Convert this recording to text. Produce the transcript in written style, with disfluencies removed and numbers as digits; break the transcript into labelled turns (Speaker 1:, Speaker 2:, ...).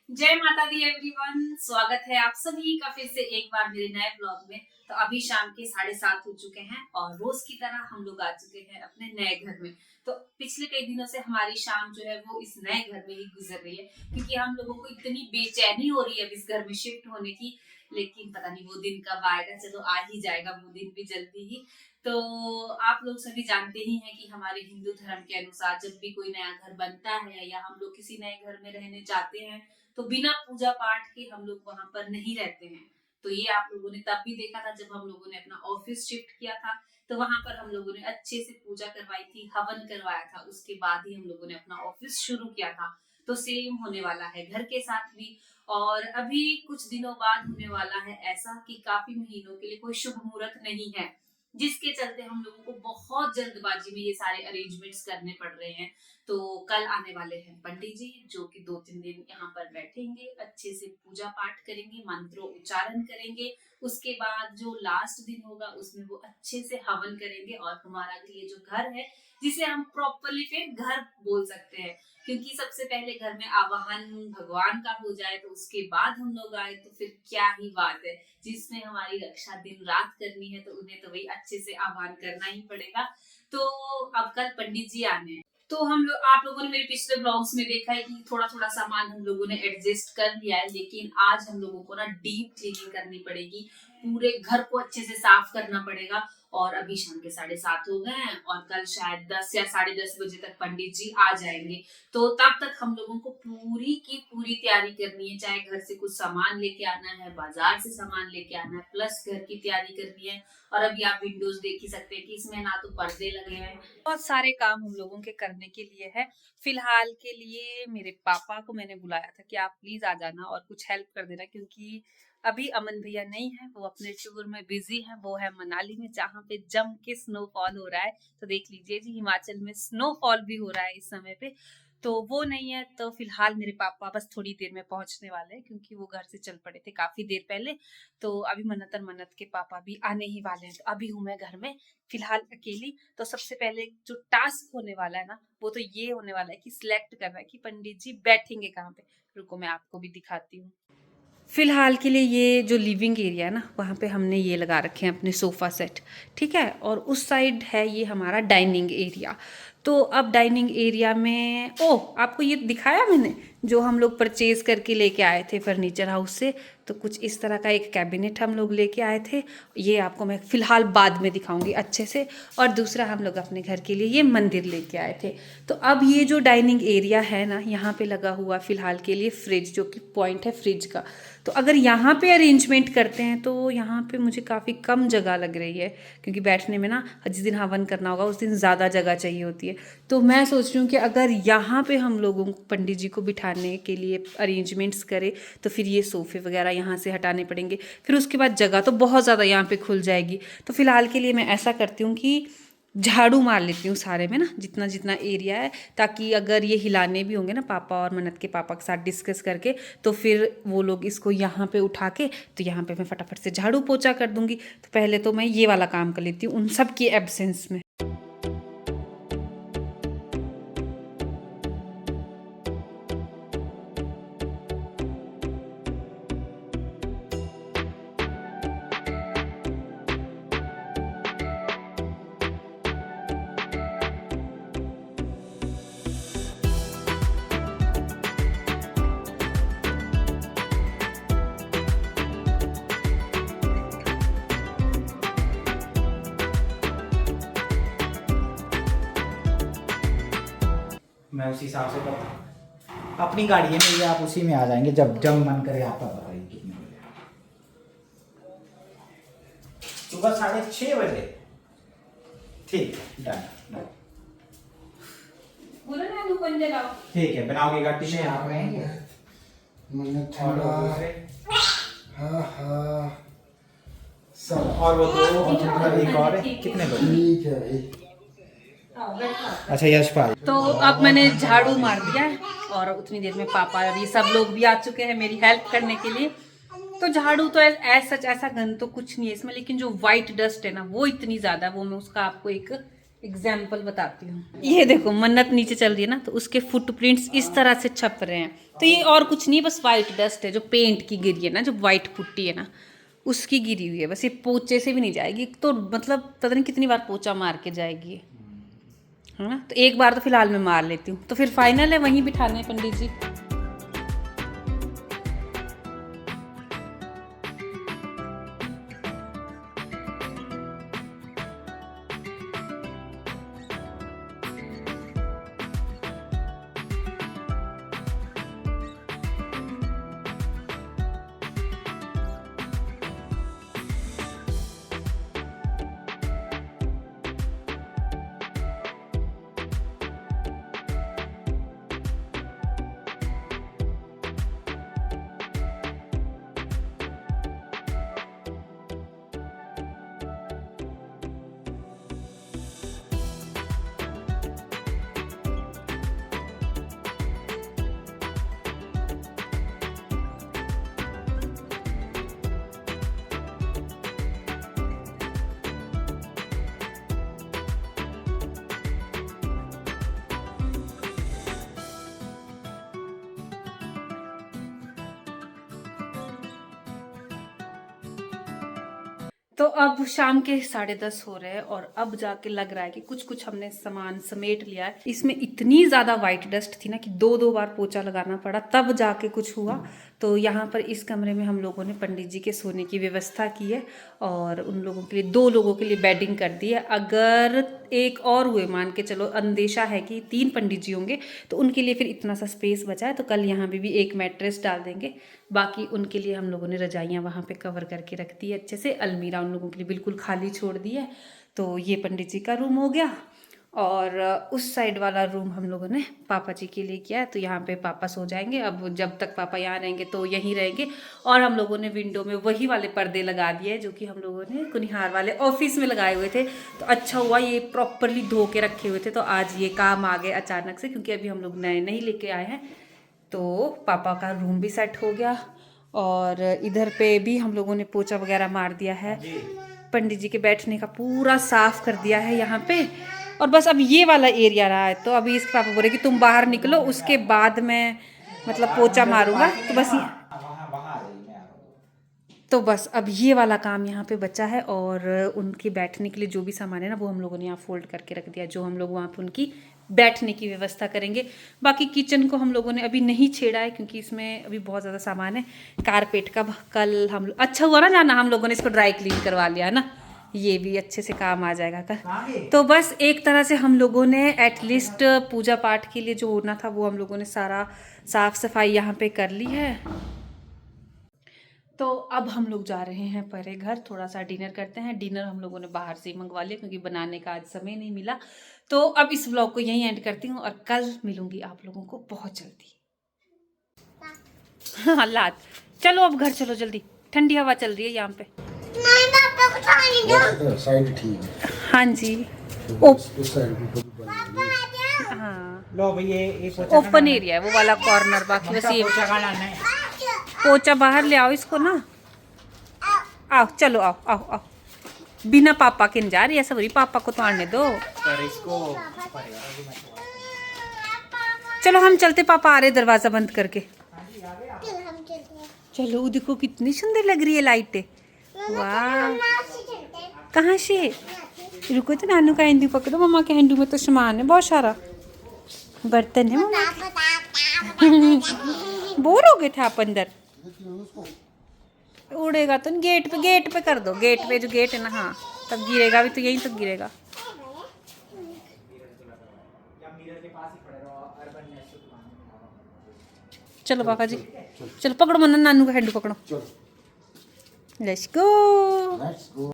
Speaker 1: जय माता दी एवरीवन, स्वागत है आप सभी का फिर से एक बार मेरे नए ब्लॉग में। तो अभी शाम के 7:30 हो चुके हैं और रोज की तरह हम लोग आ चुके हैं अपने नए घर में। तो पिछले कई दिनों से हमारी शाम जो है वो इस नए घर में ही गुजर रही है, क्योंकि हम लोगों को इतनी बेचैनी हो रही है अब इस घर में शिफ्ट होने की। लेकिन पता नहीं वो दिन कब आएगा, चलो आ ही जाएगा वो दिन भी जल्दी ही। तो आप लोग सभी जानते ही हैं कि हमारे हिंदू धर्म के अनुसार जब भी कोई नया घर बनता है या हम लोग किसी नए घर में रहने जाते हैं तो बिना पूजा पाठ के हम लोग वहां पर नहीं रहते हैं। तो ये आप लोगों ने तब भी देखा था जब हम लोगों ने अपना ऑफिस शिफ्ट किया था। तो वहां पर हम लोगों ने अच्छे से पूजा करवाई थी, हवन करवाया था, उसके बाद ही हम लोगों ने अपना ऑफिस शुरू किया था। तो सेम होने वाला है घर के साथ भी। और अभी कुछ दिनों बाद होने वाला है ऐसा कि काफी महीनों के लिए कोई शुभ मुहूर्त नहीं है, जिसके चलते हम लोगों को बहुत जल्दबाजी में ये सारे अरेंजमेंट्स करने पड़ रहे हैं। तो कल आने वाले हैं पंडित जी, जो कि 2-3 दिन यहाँ पर बैठेंगे, अच्छे से पूजा पाठ करेंगे, मंत्रों उच्चारण करेंगे। उसके बाद जो लास्ट दिन होगा उसमें वो अच्छे से हवन करेंगे और हमारा ये जो घर है, जिसे हम प्रॉपरली फिर घर बोल सकते हैं, क्योंकि सबसे पहले घर में आवाहन भगवान का हो जाए तो उसके बाद हम लोग आए तो फिर क्या ही बात है। जिसने हमारी रक्षा दिन रात करनी है तो उन्हें तो वही अच्छे से आह्वान करना ही पड़ेगा। तो अब कल पंडित जी आने हैं। तो हम लोग, आप लोगों ने मेरे पिछले ब्लॉग्स में देखा है कि थोड़ा थोड़ा सामान हम लोगों ने एडजस्ट कर लिया है, लेकिन आज हम लोगों को ना डीप क्लीनिंग करनी पड़ेगी, पूरे घर को अच्छे से साफ करना पड़ेगा। और अभी शाम के 7:30 हो गए हैं और कल शायद 10 या 10:30 बजे तक पंडित जी आ जाएंगे। तो तब तक हम लोगों को पूरी की पूरी तैयारी करनी है, चाहे घर से कुछ सामान लेके आना है, बाजार से सामान लेके आना है, प्लस घर की तैयारी करनी है। और अभी आप विंडोज देख ही सकते हैं कि इसमें ना तो पर्दे लगे हैं, बहुत सारे काम हम लोगों के करने के लिए है। फिलहाल के लिए मेरे पापा को मैंने बुलाया था कि आप प्लीज आ जाना और कुछ हेल्प कर देना, क्योंकि अभी अमन भैया नहीं है, वो अपने टूर में बिजी है। वो है मनाली में, जहाँ पे जम के स्नोफॉल हो रहा है। तो देख लीजिए जी, हिमाचल में स्नोफॉल भी हो रहा है इस समय पे। तो वो नहीं है, तो फिलहाल मेरे पापा बस थोड़ी देर में पहुंचने वाले हैं, क्योंकि वो घर से चल पड़े थे काफी देर पहले। तो अभी मन्नत और मन्नत के पापा भी आने ही वाले हैं। तो अभी हूँ मैं घर में फिलहाल अकेली। तो सबसे पहले जो टास्क होने वाला है ना, वो तो ये होने वाला है कि सिलेक्ट करना है कि पंडित जी बैठेंगे कहाँ पे। रुको मैं आपको भी दिखाती हूँ। फिलहाल के लिए ये जो लिविंग एरिया है ना, वहाँ पे हमने ये लगा रखे हैं अपने सोफ़ा सेट, ठीक है। और उस साइड है ये हमारा डाइनिंग एरिया। तो अब डाइनिंग एरिया में, ओह आपको ये दिखाया मैंने जो हम लोग परचेज़ करके लेके आए थे फर्नीचर हाउस से। तो कुछ इस तरह का एक कैबिनेट हम लोग लेके आए थे। ये आपको मैं फ़िलहाल बाद में दिखाऊंगी अच्छे से। और दूसरा हम लोग अपने घर के लिए ये मंदिर लेके आए थे। तो अब ये जो डाइनिंग एरिया है ना, यहाँ पे लगा हुआ फ़िलहाल के लिए फ्रिज, जो कि पॉइंट है फ्रिज का। तो अगर यहाँ पे अरेंजमेंट करते हैं तो यहाँ पे मुझे काफ़ी कम जगह लग रही है, क्योंकि बैठने में ना जिस दिन हवन करना होगा उस दिन ज़्यादा जगह चाहिए होती है। तो मैं सोच रही हूँ कि अगर यहाँ पे हम लोगों को पंडित जी को बिठाने के लिए अरेंजमेंट्स करें तो फिर ये सोफ़े वगैरह यहाँ से हटाने पड़ेंगे, फिर उसके बाद जगह तो बहुत ज़्यादा यहाँ पे खुल जाएगी। तो फिलहाल के लिए मैं ऐसा करती हूँ कि झाड़ू मार लेती हूँ सारे में ना, जितना जितना एरिया है, ताकि अगर ये हिलाने भी होंगे ना पापा और मन्नत के पापा के साथ डिस्कस करके, तो फिर वो लोग इसको यहाँ पे उठा के, तो यहाँ पे मैं फटाफट से झाड़ू पोछा कर दूँगी। तो पहले तो मैं ये वाला काम कर लेती हूँ उन सब की एब्सेंस में।
Speaker 2: मैं उसी हिसाब से करता हूँ। अपनी गाड़ी है मेरी, आप उसी में आ जाएंगे जब जब मन करे आपका। बताइए कितने बजे? सुबह 6:30 बजे। ठीक है, डन। ठीक है, बनाओगे गाड़ी में आप रहेंगे।
Speaker 3: हाँ हाँ सब
Speaker 2: और वो दो एक और है, कितने लोग?
Speaker 3: ठीक है भाई।
Speaker 2: अच्छा यशपाल।
Speaker 1: तो अब मैंने झाड़ू मार दिया है और उतनी देर में पापा और ये सब लोग भी आ चुके हैं मेरी हेल्प करने के लिए। तो झाड़ू तो सच ऐसा गंद तो कुछ नहीं है इसमें, लेकिन जो व्हाइट डस्ट है ना वो इतनी ज्यादा, वो मैं उसका आपको एक एग्जाम्पल बताती हूँ। ये देखो मन्नत नीचे चल रही है ना, तो उसके फुटप्रिंट्स इस तरह से छप रहे हैं। तो ये और कुछ नहीं, बस वाइट डस्ट है जो पेंट की गिरी है ना, जो वाइट पुट्टी है ना उसकी गिरी हुई है। बस ये पोचे से भी नहीं जाएगी, तो मतलब पता नहीं कितनी बार पोचा मार के जाएगी ये, है ना। तो एक बार तो फिलहाल मैं मार लेती हूँ, तो फिर फाइनल है वहीं बिठाने पंडित जी। तो अब शाम के 10:30 हो रहे हैं और अब जाके लग रहा है कि कुछ कुछ हमने सामान समेट लिया है। इसमें इतनी ज़्यादा वाइट डस्ट थी ना कि 2-2 बार पोछा लगाना पड़ा, तब जाके कुछ हुआ। तो यहाँ पर इस कमरे में हम लोगों ने पंडित जी के सोने की व्यवस्था की है और उन लोगों के लिए 2 लोगों के लिए बेडिंग कर दी है। अगर एक और हुए, मान के चलो अंदेशा है कि 3 पंडित जी होंगे, तो उनके लिए फिर इतना सा स्पेस बचा है, तो कल यहाँ पे भी एक मैट्रेस डाल देंगे। बाकी उनके लिए हम लोगों ने रजाइयाँ वहाँ पे कवर करके रख दी है अच्छे से। अलमीरा उन लोगों के लिए बिल्कुल खाली छोड़ दी है। तो ये पंडित जी का रूम हो गया और उस साइड वाला रूम हम लोगों ने पापा जी के लिए किया है। तो यहाँ पे पापा सो जाएंगे। अब जब तक पापा यहाँ रहेंगे तो यहीं रहेंगे। और हम लोगों ने विंडो में वही वाले पर्दे लगा दिए जो कि हम लोगों ने कुनिहार वाले ऑफिस में लगाए हुए थे। तो अच्छा हुआ ये प्रॉपरली धो के रखे हुए थे, तो आज ये काम आ गए अचानक से, क्योंकि अभी हम लोग नए नहीं लेके आए हैं। तो पापा का रूम भी सेट हो गया और इधर पे भी हम लोगों ने पोछा वगैरह मार दिया है। पंडित जी के बैठने का पूरा साफ कर दिया है यहाँ पे। और बस अब ये वाला एरिया रहा है, तो अभी इसके पापा बोले कि तुम बाहर निकलो, उसके बाद मैं मतलब पोछा मारूंगा। तो बस तो बस अब ये वाला काम यहाँ पे बचा है। और उनके बैठने के लिए जो भी सामान है ना, वो हम लोगों ने यहाँ फोल्ड करके रख दिया, जो हम लोग वहाँ पे उनकी बैठने की व्यवस्था करेंगे। बाकी किचन को हम लोगों ने अभी नहीं छेड़ा है, क्योंकि इसमें अभी बहुत ज़्यादा सामान है। कारपेट का कल हम, अच्छा हुआ ना जाना, हम लोगों ने इसको ड्राई क्लीन करवा लिया है ना, ये भी अच्छे से काम आ जाएगा कल। तो बस एक तरह से हम लोगों ने एटलीस्ट पूजा पाठ के लिए जो होना था वो हम लोगों ने सारा साफ सफाई यहाँ पे कर ली है। तो अब हम लोग जा रहे हैं परे घर, थोड़ा सा डिनर करते हैं। डिनर हम लोगों ने बाहर से ही मंगवा लिया, क्योंकि बनाने का आज समय नहीं मिला। तो अब इस व्लॉग को यहीं एंड करती हूँ और कल मिलूंगी आप लोगों को बहुत जल्दी। हाँ लाद, चलो अब घर चलो जल्दी, ठंडी हवा चल रही है यहाँ पे।
Speaker 3: साइड ठीक है।
Speaker 1: हाँ जी,
Speaker 3: उस साइड भी
Speaker 1: हाँ
Speaker 2: लो भाई ये
Speaker 1: ओपन एरिया है वो वाला कॉर्नर। बाकी बस ये पोचा बाहर ले आओ इसको ना। आओ चलो, आओ आओ आओ, बिना पापा के नहीं जा रही, ऐसा बोली पापा को तो आने दो।
Speaker 2: इसको
Speaker 1: चलो हम चलते, पापा आ रहे दरवाजा बंद करके। चलो देखो कितनी सुंदर लग रही है लाइटें, वाह। कहाँ से? रुको तो नानू का हैंडू पकड़ो, मम्मा के हैंडू में तो सामान है बहुत सारा, बर्तन है मम्मा। बोर हो गए थे आप अंदर, उड़ेगा तो गेट पे कर दो, गेट पे जो गेट है ना, हाँ तब गिरेगा भी तो यहीं तक गिरेगा। चलो पापा जी, चलो पकड़ो मन्ना, नानू का हैंडू पकड़ो, लेट्स गो।